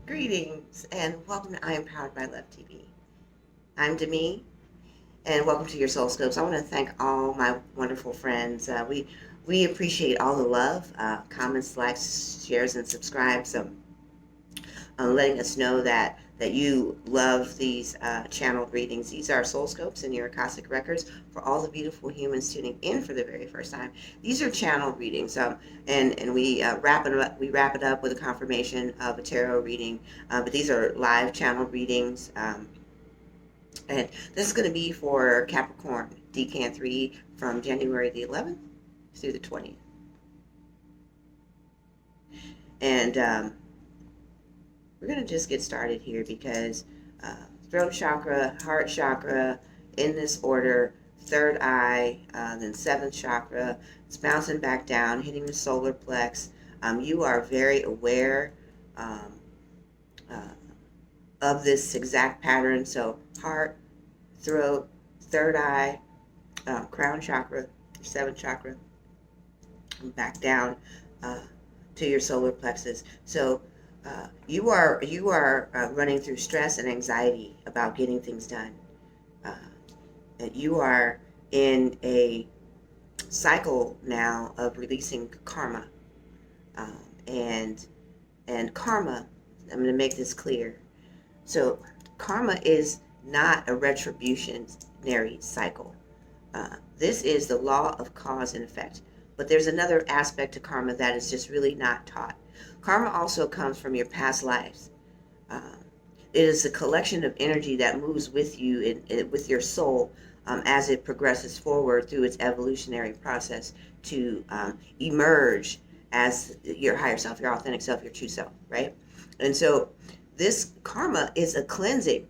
Greetings and welcome to I Am Powered by Love TV. I'm Demi and welcome to your Soul Scopes. I want to thank all my wonderful friends. We appreciate all the love, comments, likes, shares, and subscribes. Letting us know that you love these channeled readings. These are soul scopes and your akashic records for all the beautiful humans tuning in for the very first time. These are channeled readings, and we wrap it up. We wrap it up with a confirmation of a tarot reading. But these are live channeled readings, and this is going to be for Capricorn Decan 3 from January the 11th through the 20th, and we're going to just get started here because throat chakra, heart chakra, in this order, third eye, then seventh chakra. It's bouncing back down, hitting the solar plex. You are very aware um, uh, of this exact pattern. So heart, throat, third eye, crown chakra, seventh chakra, and back down to your solar plexus. So you are running through stress and anxiety about getting things done. And you are in a cycle now of releasing karma, um, and karma. I'm going to make this clear. So karma is not a retributionary cycle. This is the law of cause and effect. But there's another aspect to karma that is just really not taught. Karma also comes from your past lives. It is a collection of energy that moves with you, with your soul, as it progresses forward through its evolutionary process to emerge as your higher self, your authentic self, your true self, right? And so this karma is a cleansing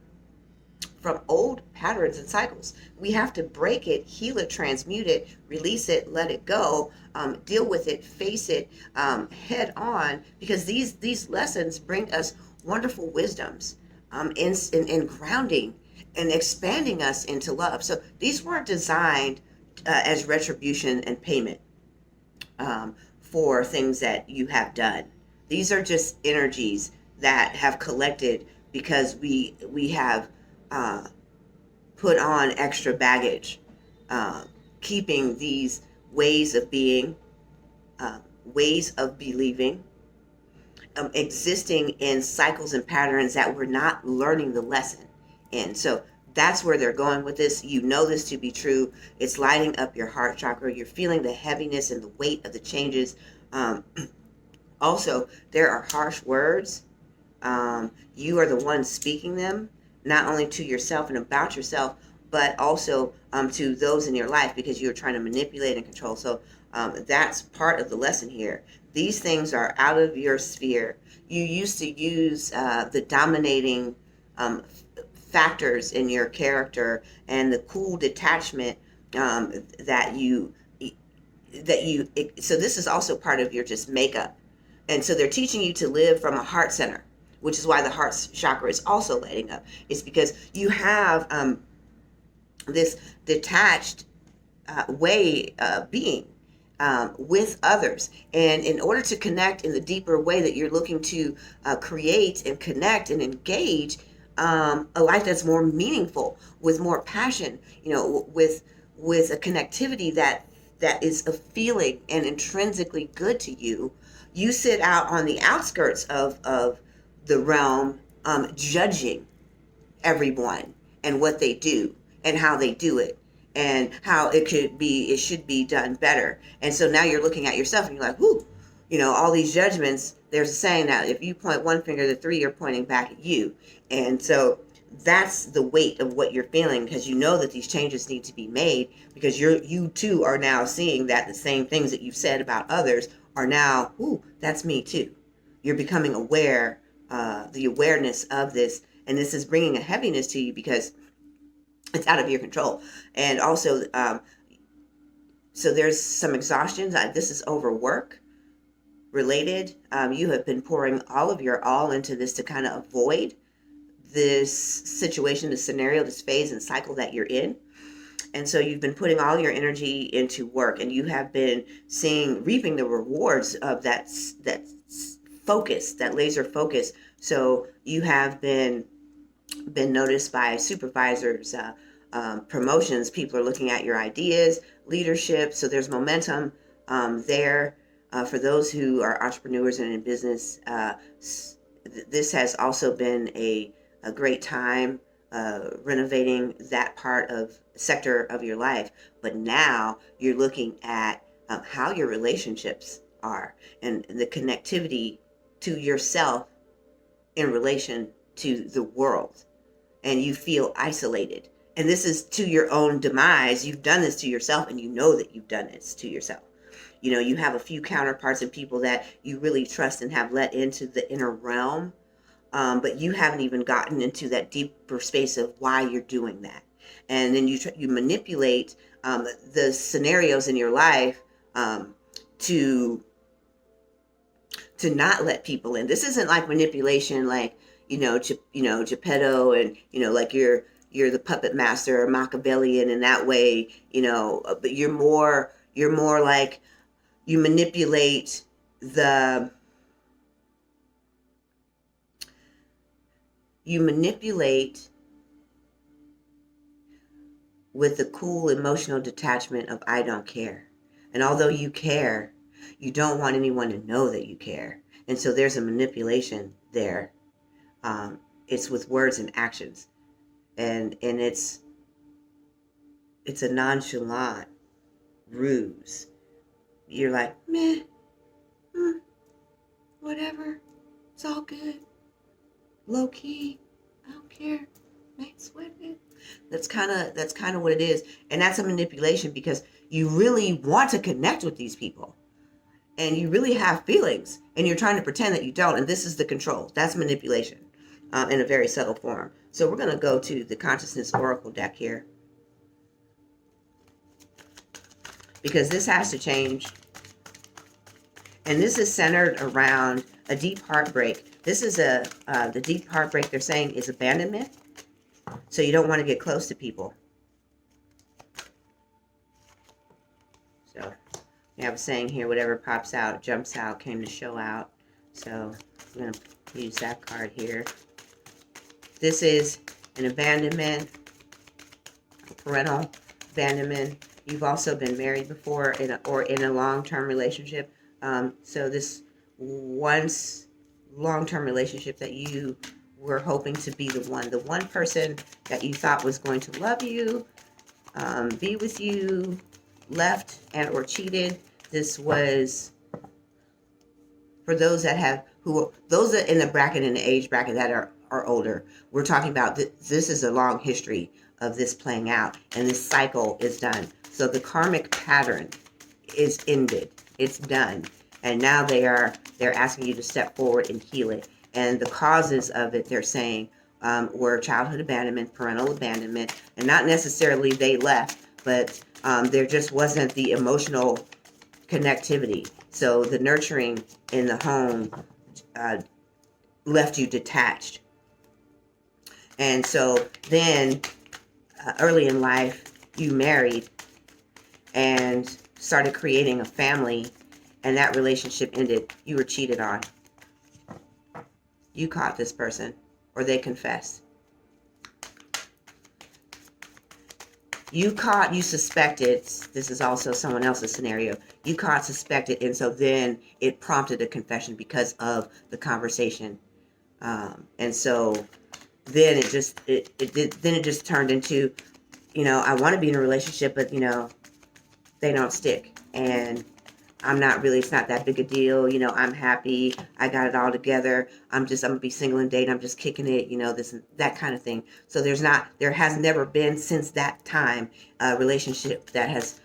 from old patterns and cycles. We have to break it, heal it, transmute it, release it, let it go, deal with it, face it head on, because these lessons bring us wonderful wisdoms in grounding and expanding us into love. So these weren't designed as retribution and payment for things that you have done. These are just energies that have collected because we have put on extra baggage, keeping these ways of being, ways of believing, existing in cycles and patterns that we're not learning the lesson in. So that's where they're going with this. You know this to be true. It's lighting up your heart chakra. You're feeling the heaviness and the weight of the changes. Also, there are harsh words. You are the one speaking them, not only to yourself and about yourself, but also to those in your life, because you're trying to manipulate and control. So that's part of the lesson here. These things are out of your sphere. You used to use the dominating factors in your character and the cool detachment that you so this is also part of your just makeup. And so they're teaching you to live from a heart center, which is why the heart chakra is also lighting up. It's because you have this detached way of being with others. And in order to connect in the deeper way that you're looking to create and connect and engage a life that's more meaningful, with more passion, with a connectivity that is a feeling and intrinsically good to you, you sit out on the outskirts of the realm, judging everyone and what they do and how they do it and how it should be done better. And so now you're looking at yourself and you're like, whoo, all these judgments. There's a saying that if you point one finger, the three are pointing back at you. And so that's the weight of what you're feeling, because you know that these changes need to be made, because you too are now seeing that the same things that you've said about others are now, ooh, that's me too. You're becoming aware, the awareness of this, and this is bringing a heaviness to you because it's out of your control. And also, so there's some exhaustion. This is overwork related. You have been pouring all of your all into this to kind of avoid this situation, this scenario, this phase and cycle that you're in. And so you've been putting all your energy into work, and you have been reaping the rewards of that focus, that laser focus. So you have been noticed by supervisors, promotions. People are looking at your ideas, leadership. So there's momentum there. For those who are entrepreneurs and in business, this has also been a great time renovating that part of sector of your life. But now you're looking at how your relationships are and the connectivity to yourself in relation to the world, and you feel isolated. And this is to your own demise. You've done this to yourself, and you know that you've done this to yourself. You know, you have a few counterparts and people that you really trust and have let into the inner realm, but you haven't even gotten into that deeper space of why you're doing that. And then you manipulate the scenarios in your life to not let people in. This isn't like manipulation, like Geppetto, and like you're the puppet master or Machiavellian in that way, but you're more like you manipulate with the cool emotional detachment of I don't care. And although you care, you don't want anyone to know that you care. And so there's a manipulation there. It's with words and actions. And it's a nonchalant ruse. You're like, meh, whatever, it's all good. Low key, I don't care. I ain't sweating it. That's kind of what it is. And that's a manipulation because you really want to connect with these people. And you really have feelings. And you're trying to pretend that you don't. And this is the control. That's manipulation in a very subtle form. So we're going to go to the Consciousness Oracle deck here, because this has to change. And this is centered around a deep heartbreak. This is the deep heartbreak they're saying is abandonment. So you don't want to get close to people. So we have a saying here, whatever pops out, jumps out, came to show out. So I'm going to use that card here. This is an abandonment, parental abandonment. You've also been married before or in a long-term relationship. So this once long-term relationship that you were hoping to be the one person that you thought was going to love you, be with you, left and or cheated. This was for those that those that in the bracket, in the age bracket that are older. We're talking about this is a long history of this playing out, and this cycle is done. So the karmic pattern is ended. It's done. And now they're asking you to step forward and heal it. And the causes of it, they're saying, were childhood abandonment, parental abandonment, and not necessarily they left, but there just wasn't the emotional connectivity. So the nurturing in the home left you detached. And so then early in life, you married and started creating a family, and that relationship ended. You were cheated on. You caught this person, or they confessed. You suspected, this is also someone else's scenario. You caught, suspected, and so then it prompted a confession because of the conversation. And so then it just turned into, I want to be in a relationship, but they don't stick. And I'm not really, it's not that big a deal. I'm happy. I got it all together. I'm going to be single and date. I'm just kicking it, this and that kind of thing. So there has never been since that time a relationship that has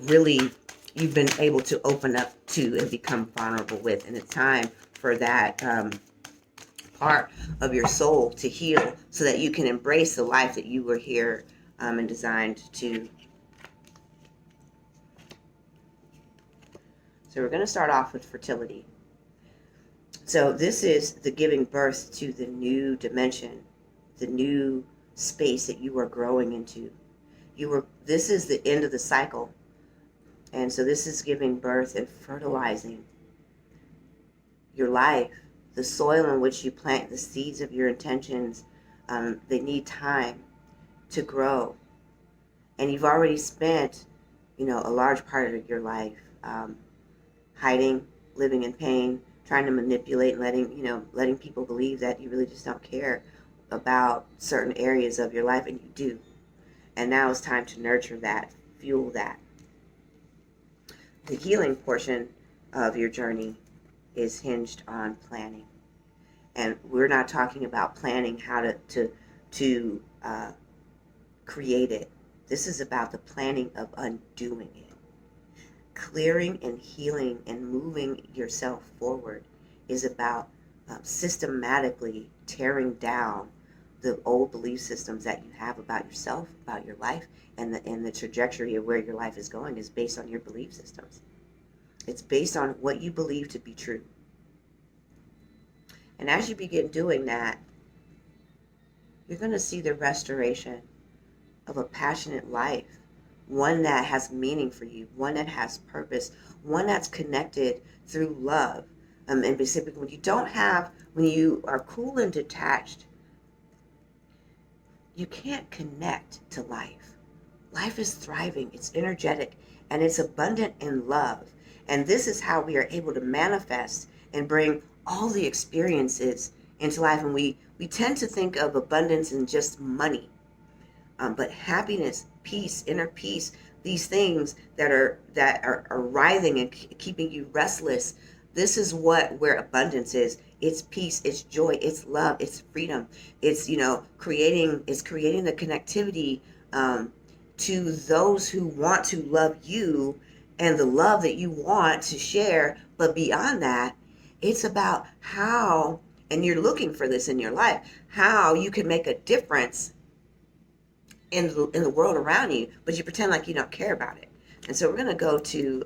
really, you've been able to open up to and become vulnerable with. And it's time for that part of your soul to heal so that you can embrace the life that you were here and designed to. So we're going to start off with fertility. So this is the giving birth to the new dimension, the new space that you are growing into. This is the end of the cycle. And so this is giving birth and fertilizing your life, the soil in which you plant the seeds of your intentions, they need time to grow. And you've already spent, a large part of your life hiding, living in pain, trying to manipulate, and letting people believe that you really just don't care about certain areas of your life, and you do. And now it's time to nurture that, fuel that. The healing portion of your journey is hinged on planning. And we're not talking about planning how to create it. This is about the planning of undoing it. Clearing and healing and moving yourself forward is about systematically tearing down the old belief systems that you have about yourself, about your life, and the trajectory of where your life is going is based on your belief systems. It's based on what you believe to be true. And as you begin doing that, you're going to see the restoration of a passionate life, one that has meaning for you, one that has purpose, one that's connected through love. And basically, when you are cool and detached, you can't connect to life. Life is thriving, it's energetic, and it's abundant in love. And this is how we are able to manifest and bring all the experiences into life. And we tend to think of abundance in just money. But happiness, peace, inner peace, these things that are writhing and keeping you restless, this is where abundance is. It's peace, it's joy, it's love, it's freedom. It's creating the connectivity to those who want to love you and the love that you want to share. But beyond that, it's about how, and you're looking for this in your life, how you can make a difference in the world around you, but you pretend like you don't care about it. And so we're going to go to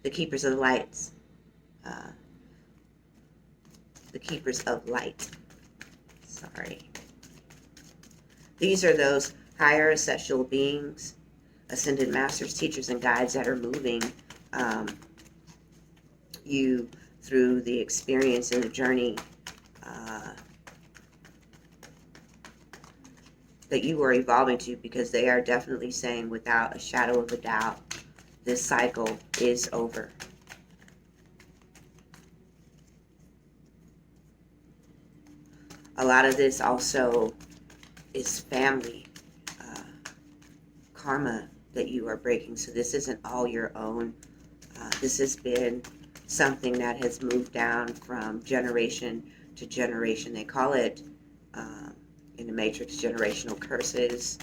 the Keepers of Lights. The Keepers of Light. Sorry. These are those higher essential beings, ascended masters, teachers, and guides that are moving you through the experience and the journey that you are evolving to, because they are definitely saying without a shadow of a doubt, this cycle is over. A lot of this also is family karma that you are breaking. So this isn't all your own. This has been something that has moved down from generation to generation. They call it in the Matrix generational curses.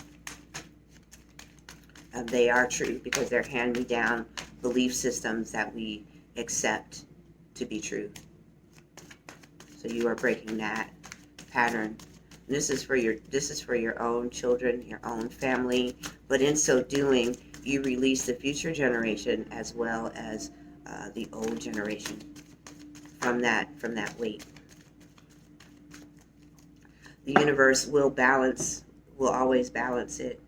They are true because they're hand-me-down belief systems that we accept to be true. So you are breaking that pattern. And this is for your own children, your own family. But in so doing, you release the future generation as well as the old generation from that weight. The universe will always balance it.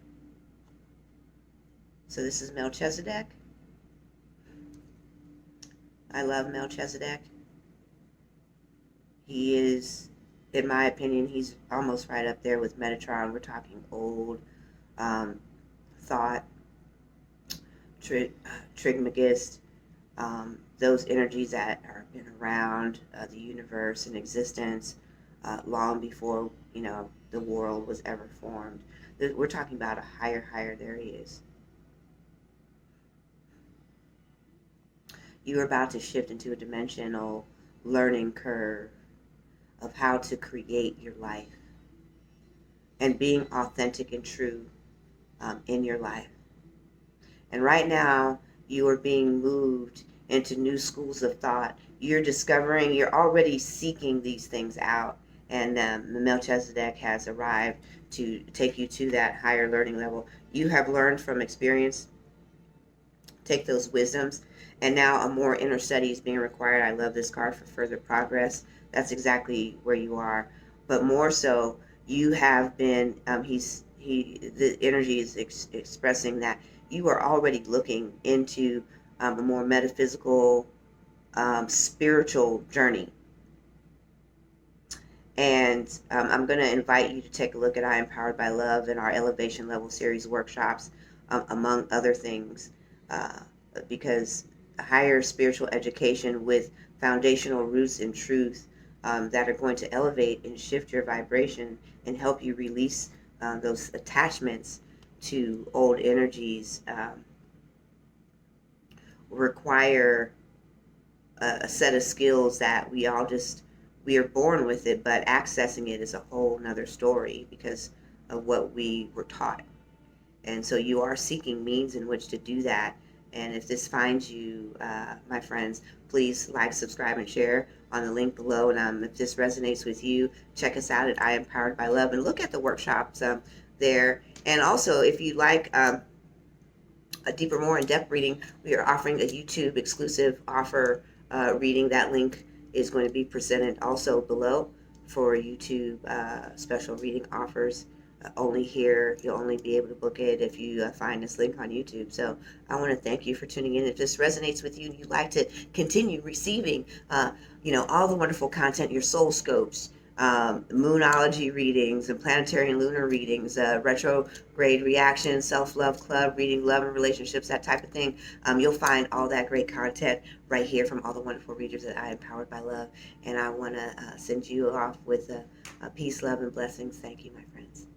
So this is Melchizedek. I love Melchizedek. He is, in my opinion, he's almost right up there with Metatron. We're talking old thought, Trismegistus, those energies that have been around the universe and existence long before the world was ever formed. We're talking about a higher. There he is. You're about to shift into a dimensional learning curve of how to create your life and being authentic and true in your life. And right now, you are being moved into new schools of thought. You're already seeking these things out. And Melchizedek has arrived to take you to that higher learning level. You have learned from experience. Take those wisdoms. And now a more inner study is being required. I love this card for further progress. That's exactly where you are. But more so, you have been, the energy is expressing that you are already looking into a more metaphysical spiritual journey. And I'm going to invite you to take a look at I Empowered by Love and our Elevation Level Series workshops, among other things, uh, because higher spiritual education with foundational roots in truth that are going to elevate and shift your vibration and help you release those attachments to old energies require a set of skills that we are born with it, but accessing it is a whole nother story because of what we were taught. And so you are seeking means in which to do that. And if this finds you, my friends, please like, subscribe, and share on the link below. And if this resonates with you, check us out at I Empowered by Love and look at the workshops there. And also, if you like a deeper, more in-depth reading, we are offering a YouTube exclusive offer reading. That link is going to be presented also below for YouTube special reading offers. Only here, you'll only be able to book it if you find this link on YouTube. So I want to thank you for tuning in. If this resonates with you and you'd like to continue receiving, all the wonderful content, your soul scopes, moonology readings and planetary and lunar readings, retrograde reactions, self-love club reading, love and relationships, that type of thing. You'll find all that great content right here from all the wonderful readers that I Empowered by Love. And I want to send you off with peace, love, and blessings. Thank you, my friends.